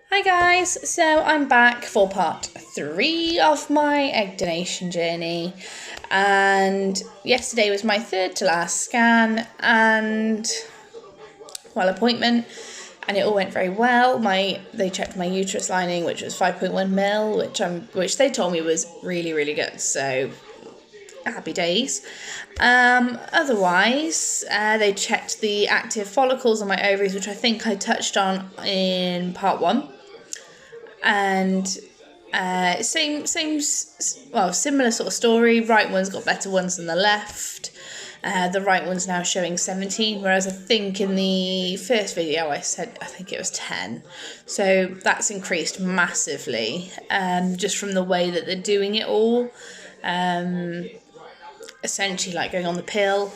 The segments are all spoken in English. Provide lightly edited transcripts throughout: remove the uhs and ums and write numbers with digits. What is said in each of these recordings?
Hi guys, so I'm back for part 3 of my egg donation journey, and yesterday was my third to last scan and appointment, and it all went very well. They checked my uterus lining, which was 5.1 mil, which they told me was really good, so happy days. Otherwise, they checked the active follicles on my ovaries, which I think I touched on in part 1. And similar sort of story. Right one's got better ones than the left. The right one's now showing 17, whereas I think in the first video I think it was 10. So that's increased massively, just from the way that they're doing it all. Essentially, like going on the pill.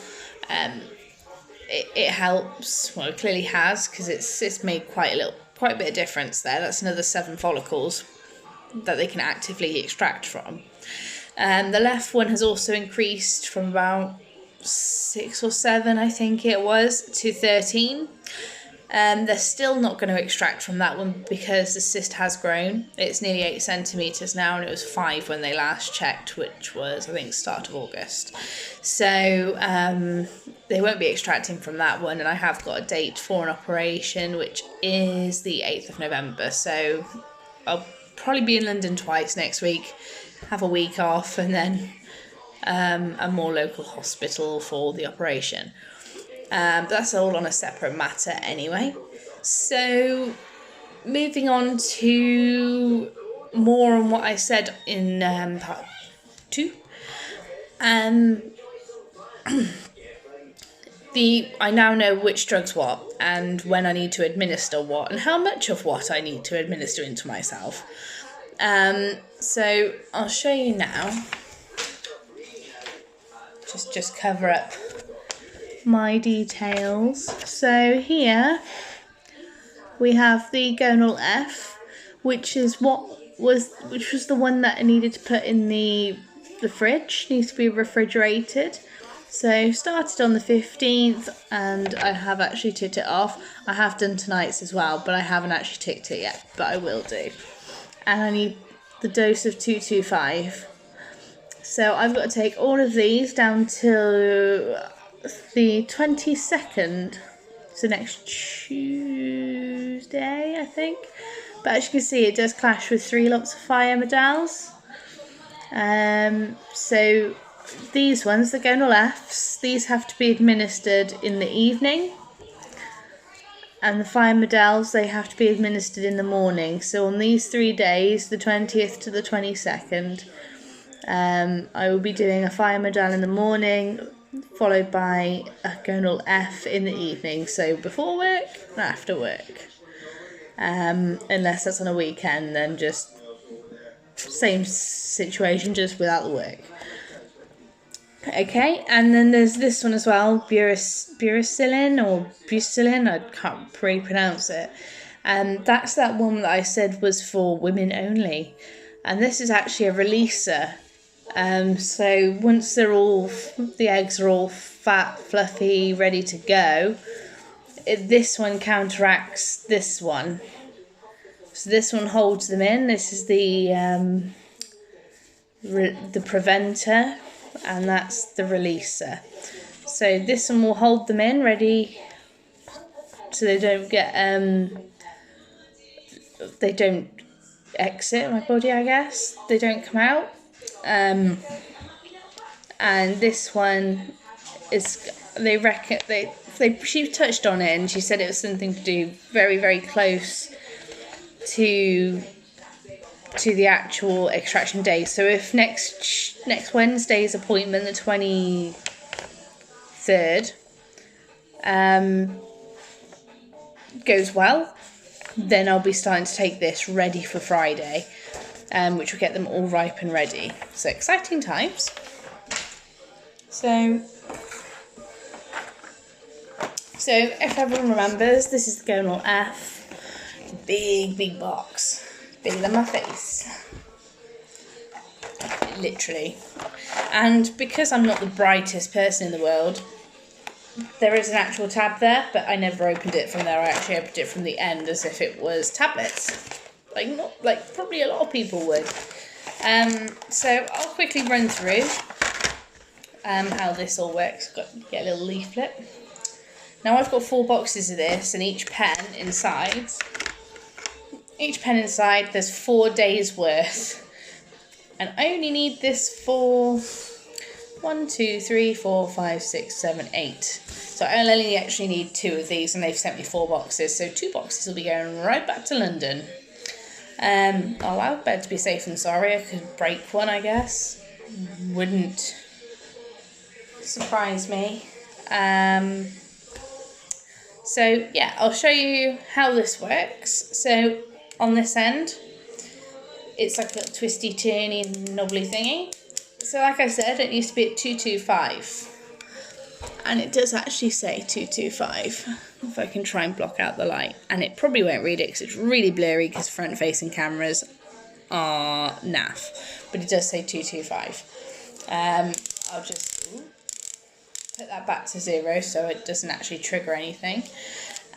It helps. Well, it clearly has, because it's made quite a bit of difference there. That's another 7 follicles that they can actively extract from. The left one has also increased from about 6 or 7, I think it was, to 13. They're still not going to extract from that one because the cyst has grown. It's nearly 8 centimetres now, and it was 5 when they last checked, which was, I think, start of August. So they won't be extracting from that one, and I have got a date for an operation, which is the 8th of November. So I'll probably be in London twice next week, have a week off, and then a more local hospital for the operation. But that's all on a separate matter anyway. So moving on to more on what I said in part 2. I now know which drug's what, and when I need to administer what, and how much of what I need to administer into myself. So I'll show you now. Just cover up my details. So here we have the gonal F, which was the one that I needed to put in the fridge. Needs to be refrigerated. So started on the 15th, and I have actually ticked it off. I have done tonight's as well, but I haven't actually ticked it yet, but I will do. And I need the dose of 225. So I've got to take all of these down till the 22nd, so next Tuesday, I think. But as you can see, it does clash with 3 lots of thiamidals. So these ones, the gonal Fs, these have to be administered in the evening, and the thiamidals, they have to be administered in the morning. So on these 3 days, the 20th to the 22nd, I will be doing a thiamidal in the morning, followed by a gonal F in the evening, so before work and after work. Unless that's on a weekend, then just same situation, just without the work. Okay, and then there's this one as well, Buracillin, I can't really pronounce it. That's that one that I said was for women only, and this is actually a releaser. So once the eggs are all fat, fluffy, ready to go, this one counteracts this one. So this one holds them in. This is the preventer, and that's the releaser. So this one will hold them in, ready, so they don't get they don't exit my body, I guess. They don't come out. And this one is, she touched on it, and she said it was something to do very close to the actual extraction day. So if next Wednesday's appointment, the 23rd, goes well, then I'll be starting to take this ready for Friday, which will get them all ripe and ready. So exciting times. So if everyone remembers, this is the gonal F. Big box. Bigger than my face. Literally. And because I'm not the brightest person in the world, there is an actual tab there, but I never opened it from there. I actually opened it from the end as if it was tablets. like probably a lot of people would. So I'll quickly run through how this all works. Get a little leaflet. Now I've got 4 boxes of this, and each pen inside, there's 4 days worth. And I only need this for 1, 2, 3, 4, 5, 6, 7, 8. So I only actually need 2 of these, and they've sent me 4 boxes. So 2 boxes will be going right back to London. I'll allow bed to be safe and sorry. I could break one, I guess. Wouldn't surprise me. So yeah, I'll show you how this works. So on this end, it's like a little twisty, turny, knobbly thingy. So like I said, it needs to be at 225. And it does actually say 225. If I can try and block out the light. And it probably won't read it because it's really blurry because front-facing cameras are naff. But it does say 225. I'll just put that back to 0 so it doesn't actually trigger anything.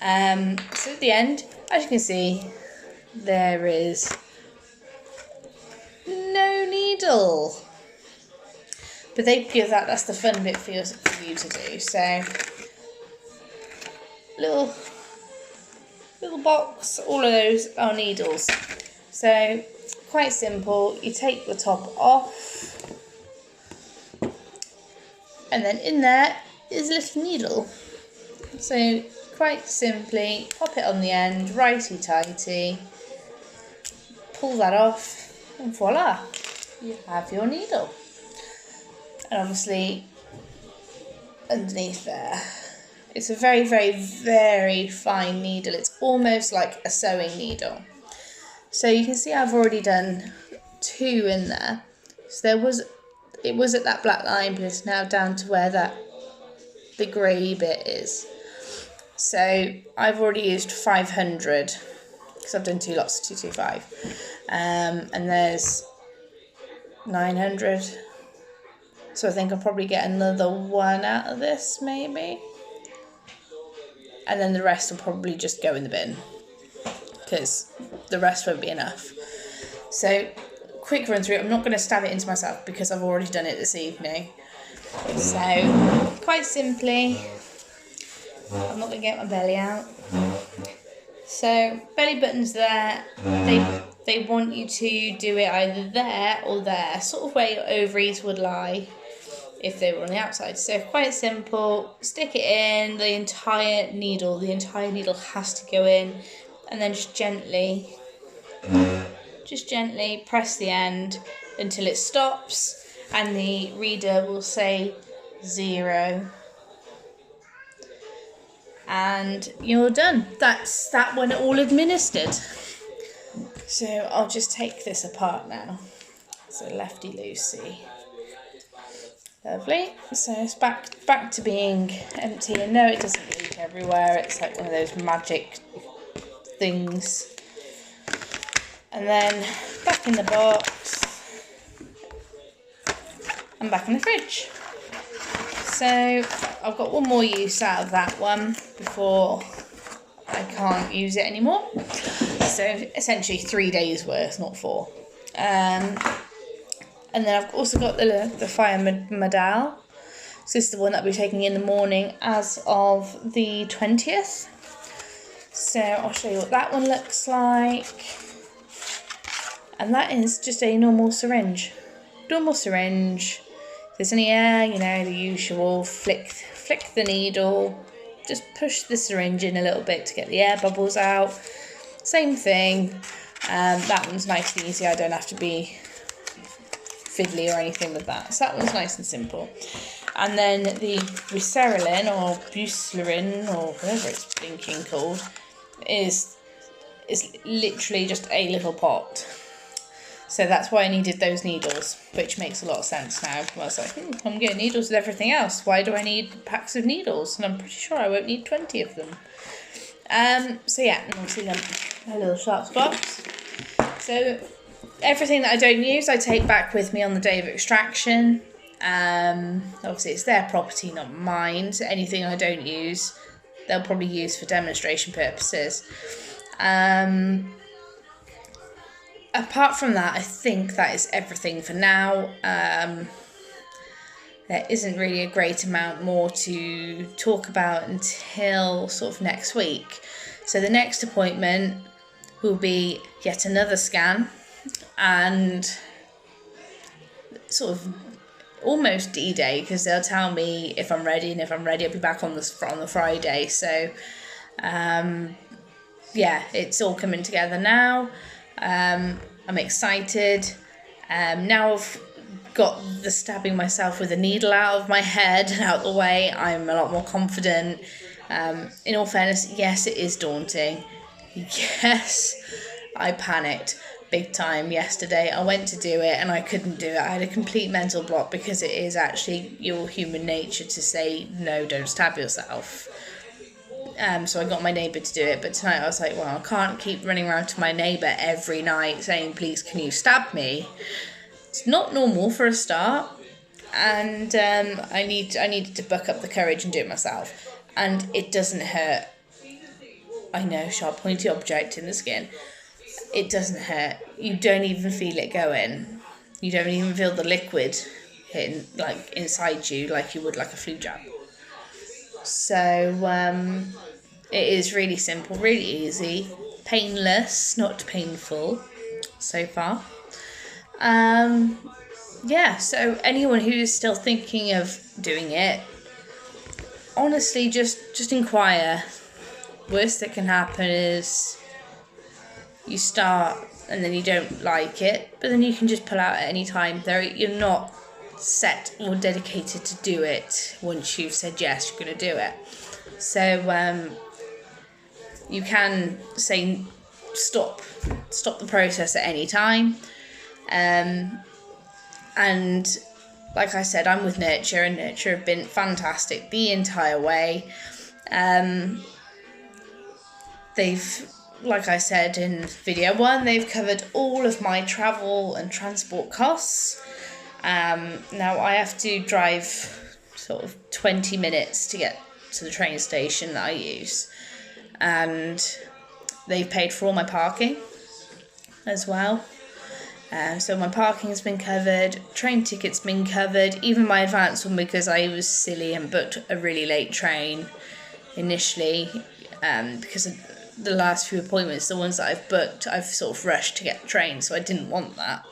So at the end, as you can see, there is no needle. But that's the fun bit for you to do. So little box, all of those are needles. So quite simple. You take the top off, and then in there is a little needle. So quite simply, pop it on the end, righty-tighty, pull that off, and voila, you have your needle. And obviously, underneath there, it's a very, very, very fine needle. It's almost like a sewing needle. So you can see I've already done 2 in there. So it was at that black line, but it's now down to where the grey bit is. So I've already used 500 because I've done 2 lots of 225, and there's 900. So I think I'll probably get another 1 out of this, maybe. And then the rest will probably just go in the bin, because the rest won't be enough. So, quick run through. I'm not going to stab it into myself because I've already done it this evening. So, quite simply, I'm not going to get my belly out. So, belly button's there. They want you to do it either there or there, sort of where your ovaries would lie if they were on the outside. So quite simple, stick it in, the entire needle has to go in, and then just gently press the end until it stops, and the reader will say 0. And you're done. That's that one all administered. So I'll just take this apart now. So lefty loosey. Lovely. So it's back to being empty, and no, it doesn't leak everywhere. It's like one of those magic things. And then back in the box and back in the fridge. So I've got one more use out of that one before I can't use it anymore. So essentially 3 days worth, not 4. And then I've also got the Fire Medal. So this is the one that I'll be taking in the morning as of the 20th. So I'll show you what that one looks like. And that is just a normal syringe. If there's any air, the usual, flick the needle. Just push the syringe in a little bit to get the air bubbles out. Same thing. That one's nice and easy. I don't have to be fiddly or anything with that. So that one's nice and simple. And then the Buserelin or Buserelin or whatever it's blinking called is literally just a little pot. So that's why I needed those needles, which makes a lot of sense now. I was like, I'm getting needles with everything else. Why do I need packs of needles? And I'm pretty sure I won't need 20 of them. So yeah, and obviously then a little sharps box. So everything that I don't use, I take back with me on the day of extraction. Obviously it's their property, not mine. So anything I don't use, they'll probably use for demonstration purposes. apart from that, I think that is everything for now. There isn't really a great amount more to talk about until sort of next week. So the next appointment will be yet another scan, and sort of almost D-Day, because they'll tell me if I'm ready, and if I'm ready I'll be back on the Friday. So yeah, it's all coming together now. I'm excited. Now I've got the stabbing myself with a needle out of my head and out the way, I'm a lot more confident. In all fairness, yes, it is daunting. Yes, I panicked big time yesterday. I went to do it and I couldn't do it. I had a complete mental block, because it is actually your human nature to say, no, don't stab yourself. So I got my neighbour to do it, but tonight I was like, well, I can't keep running around to my neighbour every night saying, please, can you stab me? It's not normal for a start, and I needed to buck up the courage and do it myself. And it doesn't hurt. I know, sharp pointy object in the skin. It doesn't hurt. You don't even feel it going. You don't even feel the liquid hitting like inside you like you would like a flu jab. So it is really simple, really easy, painless, not painful so far. Yeah, so anyone who is still thinking of doing it, honestly, just inquire. Worst that can happen is you start and then you don't like it, but then you can just pull out at any time. You're not set or dedicated to do it once you've said yes, you're going to do it. So you can say stop the process at any time. And like I said, I'm with Nurture, and Nurture have been fantastic the entire way. They've, like I said in video 1, they've covered all of my travel and transport costs. Now I have to drive sort of 20 minutes to get to the train station that I use, and they've paid for all my parking as well. So my parking's been covered, train ticket's been covered, even my advance one, because I was silly and booked a really late train initially, because of the last few appointments, the ones that I've booked, I've sort of rushed to get the train, so I didn't want that.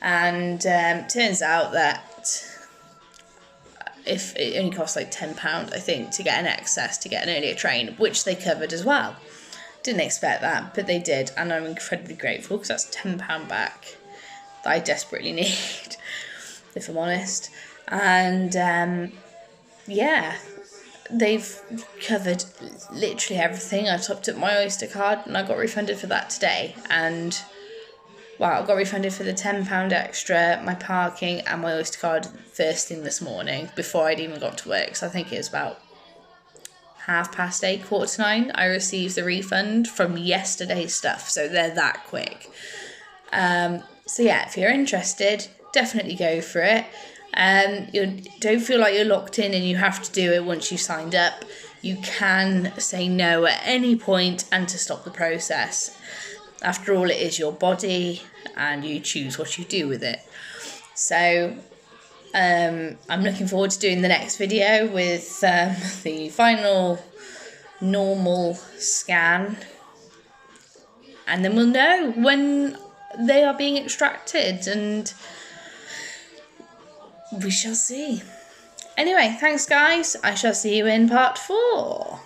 And turns out that if it only costs like £10, I think, to get an excess, to get an earlier train, which they covered as well. Didn't expect that, but they did, and I'm incredibly grateful, because that's £10 back that I desperately need, if I'm honest. And yeah, they've covered literally everything. I topped up my Oyster card and I got refunded for that today. And well, I got refunded for the £10 extra, my parking and my Oyster card first thing this morning, before I'd even got to work. So I think it was about 8:30, 8:45, I received the refund from yesterday's stuff, so they're that quick. So yeah, if you're interested, definitely go for it. You don't feel like you're locked in and you have to do it once you've signed up. You can say no at any point and to stop the process. After all, it is your body and you choose what you do with it. So I'm looking forward to doing the next video with the final normal scan, and then we'll know when they are being extracted, and we shall see. Anyway, thanks guys. I shall see you in part 4.